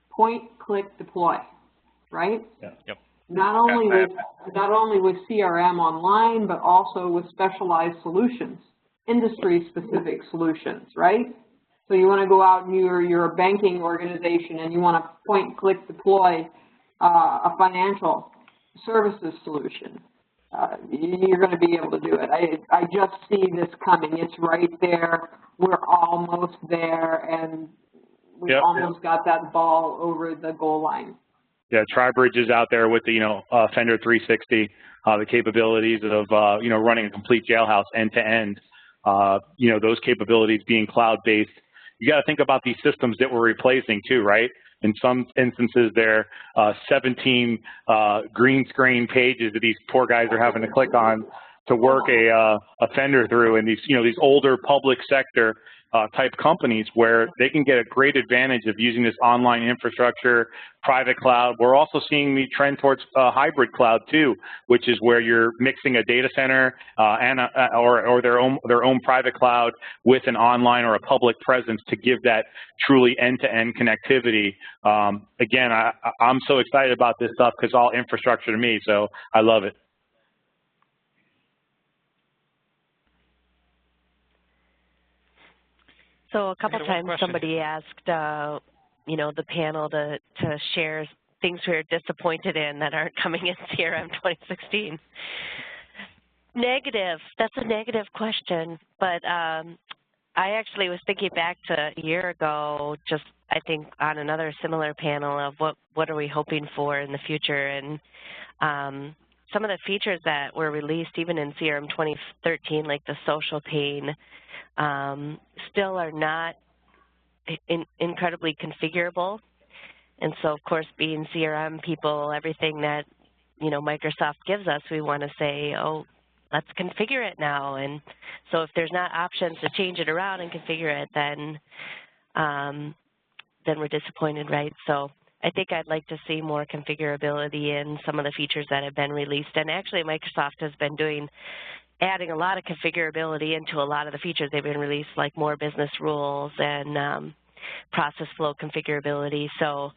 point, click, deploy, right? Yeah. Yep. Not only with CRM Online, but also with specialized solutions, industry-specific solutions, right? So you want to go out and you're a banking organization and you want to point, click, deploy a financial services solution. You're going to be able to do it. I just see this coming. It's right there. We're almost there, and we almost got that ball over the goal line. Yeah, TriBridge is out there with the Fender 360, the capabilities of running a complete jailhouse end to end. Those capabilities being cloud-based. You got to think about these systems that we're replacing too, right? In some instances, they're 17 green screen pages that these poor guys are having to click on to work a Fender through, and these older public sector type companies where they can get a great advantage of using this online infrastructure, private cloud. We're also seeing the trend towards hybrid cloud too, which is where you're mixing a data center or their own private cloud with an online or a public presence to give that truly end-to-end connectivity. Again, I'm so excited about this stuff because it's all infrastructure to me, so I love it. So a couple times somebody asked, the panel to share things we're disappointed in that aren't coming in CRM 2016. Negative. That's a negative question, but I actually was thinking back to a year ago, just I think on another similar panel of what are we hoping for in the future, and Some of the features that were released even in CRM 2013, like the social pane, still are not incredibly configurable. And so, of course, being CRM people, everything that, Microsoft gives us, we want to say, oh, let's configure it now. And so if there's not options to change it around and configure it, then we're disappointed, right? So I think I'd like to see more configurability in some of the features that have been released. And actually, Microsoft has been adding a lot of configurability into a lot of the features they've been released, like more business rules and process flow configurability. So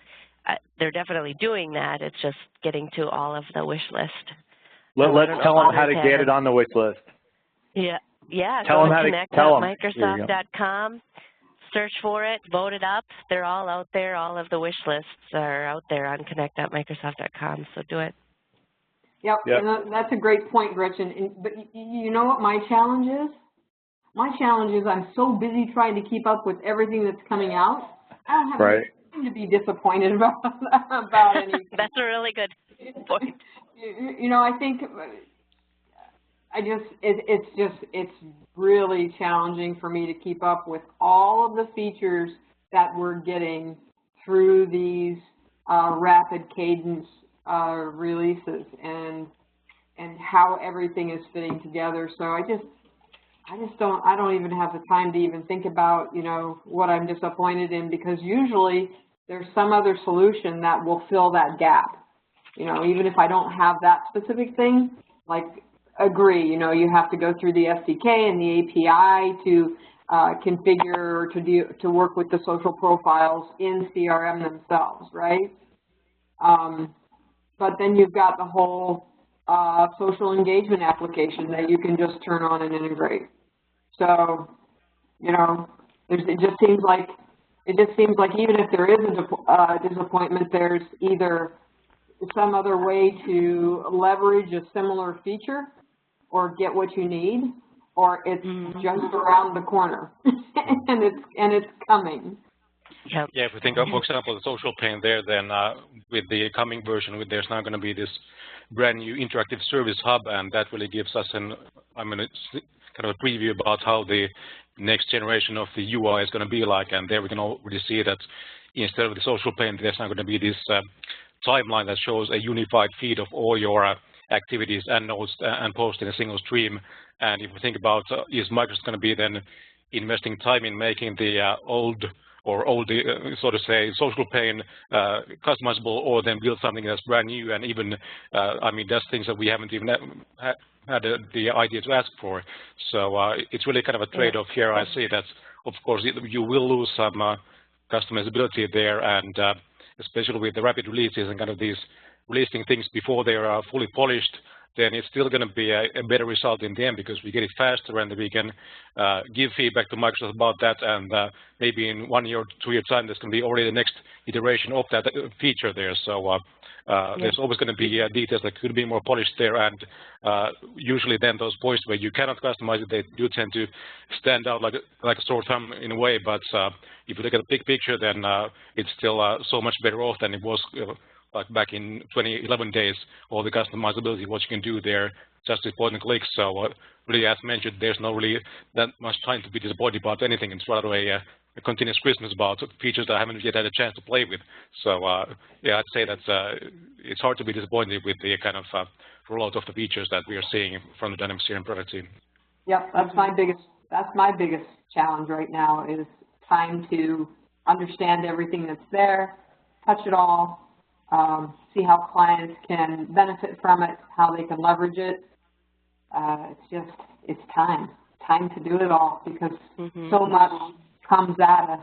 they're definitely doing that. It's just getting to all of the wish list. Let's tell them how to get it on the wish list. Yeah. Tell them how to tell them. Connect.microsoft.com. Search for it, vote it up. They're all out there. All of the wish lists are out there on connect.microsoft.com, so do it. Yep. And that's a great point, Gretchen. But you know what my challenge is? My challenge is I'm so busy trying to keep up with everything that's coming out. I don't have anything to be disappointed about anything. That's a really good point. I think it's really challenging for me to keep up with all of the features that we're getting through these rapid cadence releases and how everything is fitting together. So I don't even have the time to even think about, what I'm disappointed in, because usually there's some other solution that will fill that gap. Even if I don't have that specific thing, like agree, you have to go through the SDK and the API to configure or to work with the social profiles in CRM themselves, right? But then you've got the whole social engagement application that you can just turn on and integrate. So, it just seems like even if there is a disappointment, there's either some other way to leverage a similar feature or get what you need, or it's just around the corner and it's coming. Yep. Yeah, if we think of, for example, the social pane there, then with the coming version, there's now going to be this brand new interactive service hub, and that really gives us it's kind of a preview about how the next generation of the UI is going to be like. And there we can already see that instead of the social pane, there's now going to be this timeline that shows a unified feed of all your activities and notes and posts in a single stream. And if we think about is Microsoft going to be then investing time in making the old, so to say, social pane customizable, or then build something that's brand new and even, that's things that we haven't even had the idea to ask for. So it's really kind of a trade-off here. I see that, of course, you will lose some customizability there, and especially with the rapid releases and kind of these releasing things before they are fully polished, then it's still going to be a better result in the end, because we get it faster and we can give feedback to Microsoft about that, and maybe in 1 year or 2 year time, there's going to be already the next iteration of that feature there. So there's always going to be details that could be more polished there, and usually then those points where you cannot customize it, they do tend to stand out like a sore thumb in a way. But if you look at the big picture, then it's still so much better off than it was like back in 2011 days. All the customizability, what you can do there, just with point and click. So really, as mentioned, there's not really that much time to be disappointed about anything. It's rather a continuous Christmas about features that I haven't yet had a chance to play with. So yeah, I'd say that it's hard to be disappointed with the kind of rollout of the features that we are seeing from the Dynamics CRM product team. Yep, that's my biggest challenge right now, is time to understand everything that's there, touch it all, see how clients can benefit from it, how they can leverage it. It's time to do it all, because so much comes at us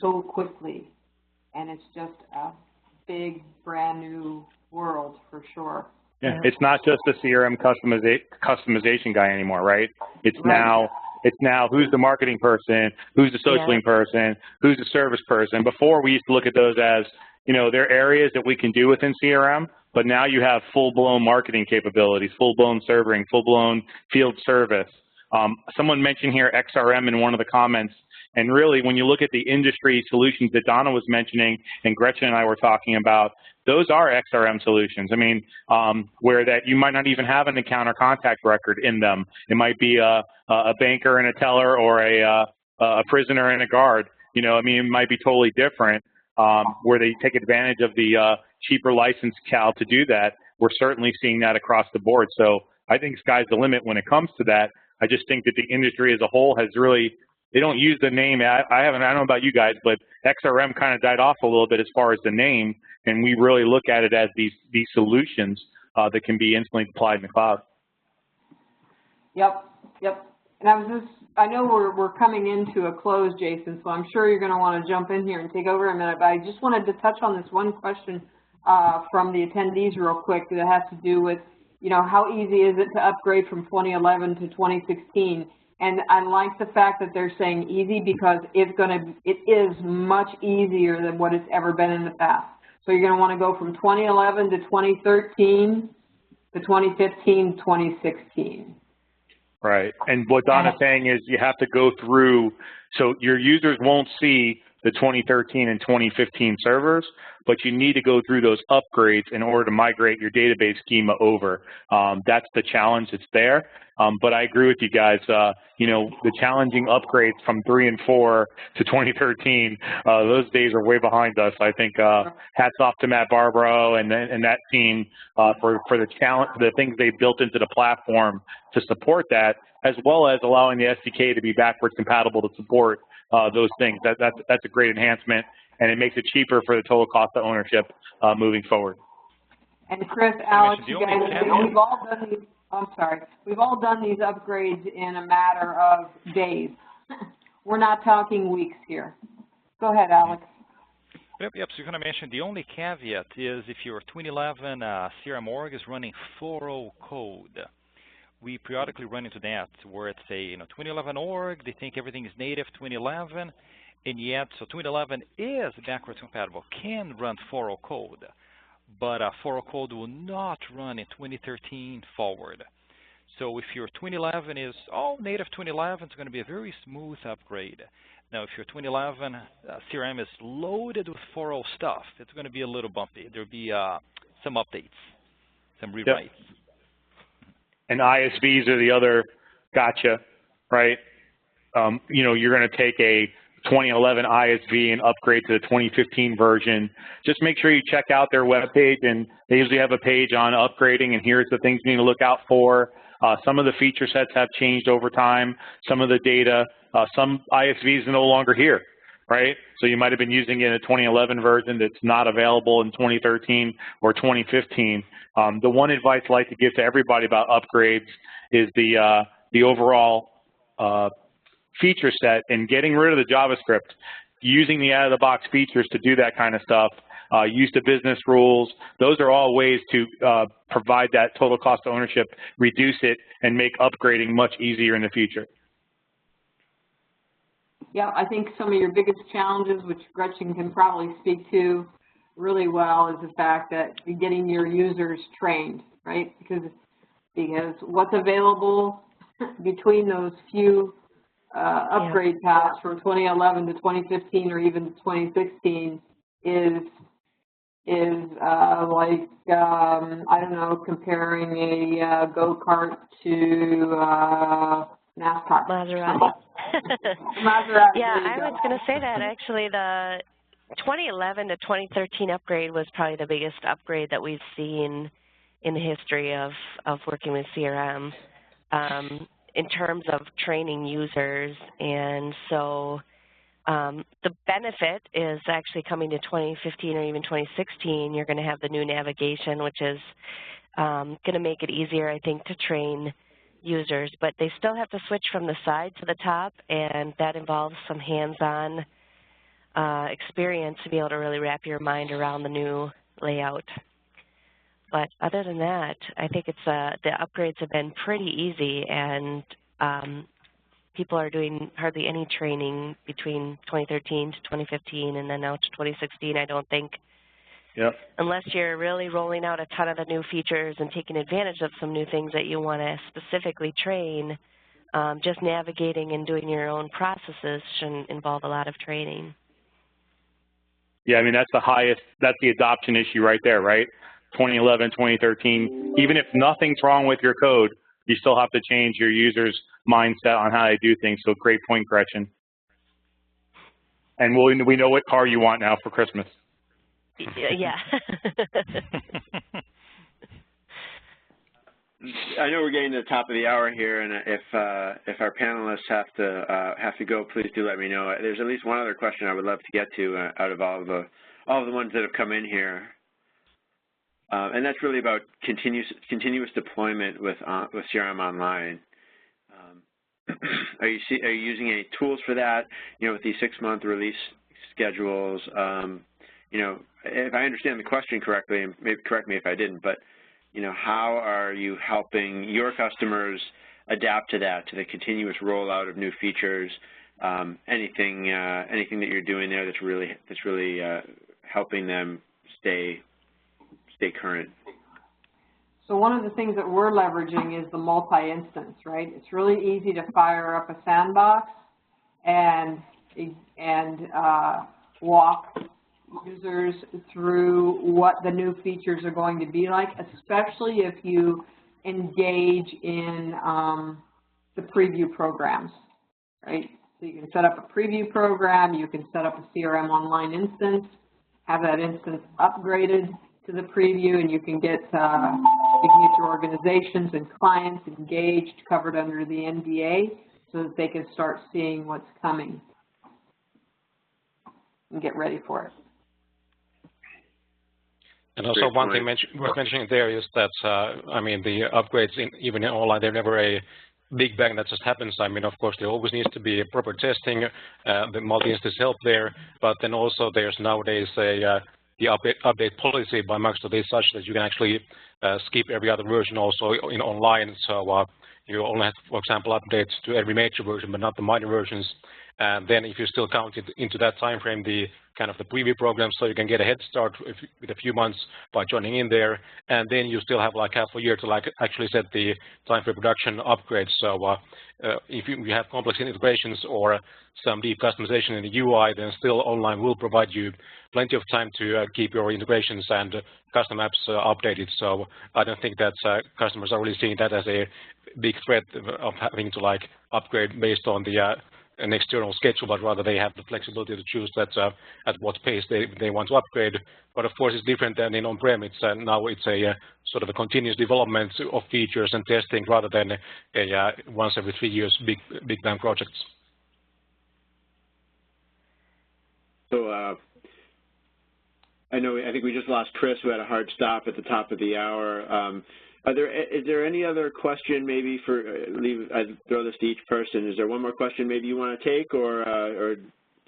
so quickly, and it's just a big, brand new world for sure. Yeah, it's not just the CRM customization guy anymore, right? It's now who's the marketing person, who's the socialing person, who's the service person. Before, we used to look at those as, there are areas that we can do within CRM, but now you have full-blown marketing capabilities, full-blown serving, full-blown field service. Someone mentioned here XRM in one of the comments. And really, when you look at the industry solutions that Donna was mentioning and Gretchen and I were talking about, those are XRM solutions. I mean, where that you might not even have an account or contact record in them. It might be a banker and a teller, or a prisoner and a guard. You know, I mean, it might be totally different, where they take advantage of the cheaper license cal to do that. We're certainly seeing that across the board. So I think sky's the limit when it comes to that. I just think that the industry as a whole has really, they don't use the name. I don't know about you guys, but XRM kind of died off a little bit as far as the name, and we really look at it as these solutions that can be instantly applied in the cloud. Yep. And I know we're coming into a close, Jason, so I'm sure you're going to want to jump in here and take over a minute, but I just wanted to touch on this one question from the attendees real quick that has to do with, you know, how easy is it to upgrade from 2011 to 2016? And I like the fact that they're saying easy, because it is much easier than what it's ever been in the past. So you're going to want to go from 2011 to 2013 to 2015, 2016. Right. And what Donna's saying is you have to go through, so your users won't see the 2013 and 2015 servers, but you need to go through those upgrades in order to migrate your database schema over. That's the challenge that's there. But I agree with you guys. You know, the challenging upgrades from 3 and 4 to 2013, those days are way behind us. I think hats off to Matt Barbaro and that team for the things they built into the platform to support that, as well as allowing the SDK to be backwards compatible to support those things. That's a great enhancement, and it makes it cheaper for the total cost of ownership moving forward. And Chris, Alex, you guys, we've all done these. I'm sorry. We've all done these upgrades in a matter of days. We're not talking weeks here. Go ahead, Alex. Yep, so you're going to mention the only caveat is if your 2011 CRM org is running 4.0 code. We periodically run into that where it's a 2011 org, they think everything is native 2011, and yet, so 2011 is backwards compatible, can run 4.0 code. But 4.0 code will not run in 2013 forward. So if your 2011 is all native 2011, it's going to be a very smooth upgrade. Now, if your 2011 CRM is loaded with 4.0 stuff, it's going to be a little bumpy. There'll be some updates, some rewrites. Yep. And ISVs are the other gotcha, right? You know, you're going to take a 2011 ISV and upgrade to the 2015 version. Just make sure you check out their webpage, and they usually have a page on upgrading, and here's the things you need to look out for. Some of the feature sets have changed over time. Some of the data, some ISVs are no longer here, right? So you might have been using it in a 2011 version that's not available in 2013 or 2015. The one advice I like to give to everybody about upgrades is the overall feature set and getting rid of the JavaScript, using the out-of-the-box features to do that kind of stuff, use the business rules. Those are all ways to provide that total cost of ownership, reduce it, and make upgrading much easier in the future. Yeah, I think some of your biggest challenges, which Gretchen can probably speak to really well, is the fact that you're getting your users trained, right? Because what's available between those few upgrade paths from 2011 to 2015 or even to 2016 is like, I don't know, comparing a go-kart to NASCAR. Maserati. Maserati. Yeah, I was going to say that actually the 2011 to 2013 upgrade was probably the biggest upgrade that we've seen in the history of working with CRM. In terms of training users, and so the benefit is actually coming to 2015 or even 2016, you're going to have the new navigation, which is going to make it easier, I think, to train users, but they still have to switch from the side to the top, and that involves some hands-on experience to be able to really wrap your mind around the new layout. But other than that, I think it's the upgrades have been pretty easy, and people are doing hardly any training between 2013 to 2015 and then now to 2016, I don't think. Yep. Unless you're really rolling out a ton of the new features and taking advantage of some new things that you want to specifically train, just navigating and doing your own processes shouldn't involve a lot of training. Yeah, I mean, that's the highest, that's the adoption issue right there, right? 2011, 2013, even if nothing's wrong with your code, you still have to change your user's mindset on how they do things. So great point, Gretchen. And we know what car you want now for Christmas. Yeah. I know we're getting to the top of the hour here, and if our panelists have to go, please do let me know. There's at least one other question I would love to get to out of all the ones that have come in here, and that's really about continuous deployment with CRM Online. Are you using any tools for that? You know, with these 6-month release schedules. You know, if I understand the question correctly, and maybe correct me if I didn't, but you know, how are you helping your customers adapt to that, to the continuous rollout of new features? Anything that you're doing there that's really helping them stay current? So one of the things that we're leveraging is the multi-instance, right? It's really easy to fire up a sandbox and walk users through what the new features are going to be like, especially if you engage in the preview programs, right? So you can set up a preview program, you can set up a CRM Online instance, have that instance upgraded to the preview, and you can get your organizations and clients engaged, covered under the NDA, so that they can start seeing what's coming and get ready for it. And also one thing worth mentioning there is that, I mean, the upgrades, even in online, they're never a big bang that just happens. I mean, of course, there always needs to be proper testing, the multi-instance help there, but then also there's nowadays the update policy by Microsoft is such that you can actually skip every other version also in online. So you only have, for example, updates to every major version, but not the minor versions. And then if you still count it into that time frame, the kind of the preview program, so you can get a head start with a few months by joining in there, and then you still have like half a year to like actually set the time for production upgrades. So if you have complex integrations or some deep customization in the UI, then still online will provide you plenty of time to keep your integrations and custom apps updated. So I don't think that customers are really seeing that as a big threat of having to like upgrade based on the an external schedule, but rather they have the flexibility to choose that at what pace they want to upgrade. But of course, it's different than in on-prem. It's now it's a sort of a continuous development of features and testing rather than a once every 3 years big bang projects. So I think we just lost Chris, who had a hard stop at the top of the hour. Is there any other question maybe for, I'd throw this to each person. Is there one more question maybe you want to take, or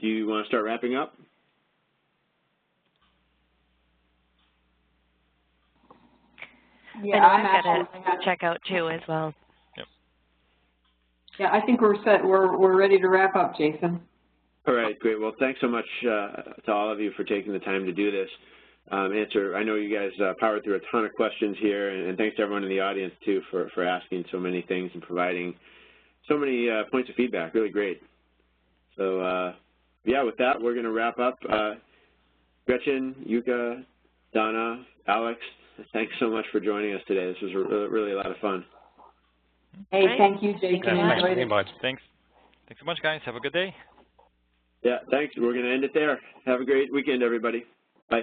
do you want to start wrapping up? Yeah, I've got to check out too as well. Yep. Yeah, I think we're set. We're ready to wrap up, Jason. All right, great. Well, thanks so much to all of you for taking the time to do this. I know you guys powered through a ton of questions here, and thanks to everyone in the audience too for asking so many things and providing so many points of feedback. Really great. So yeah, with that, we're going to wrap up. Gretchen, Yuka, Donna, Alex, thanks so much for joining us today. This was really a lot of fun. Hey, thank you, Jason. Thanks for the invite. Thanks so much, guys. Have a good day. Yeah, thanks. We're going to end it there. Have a great weekend, everybody. Bye.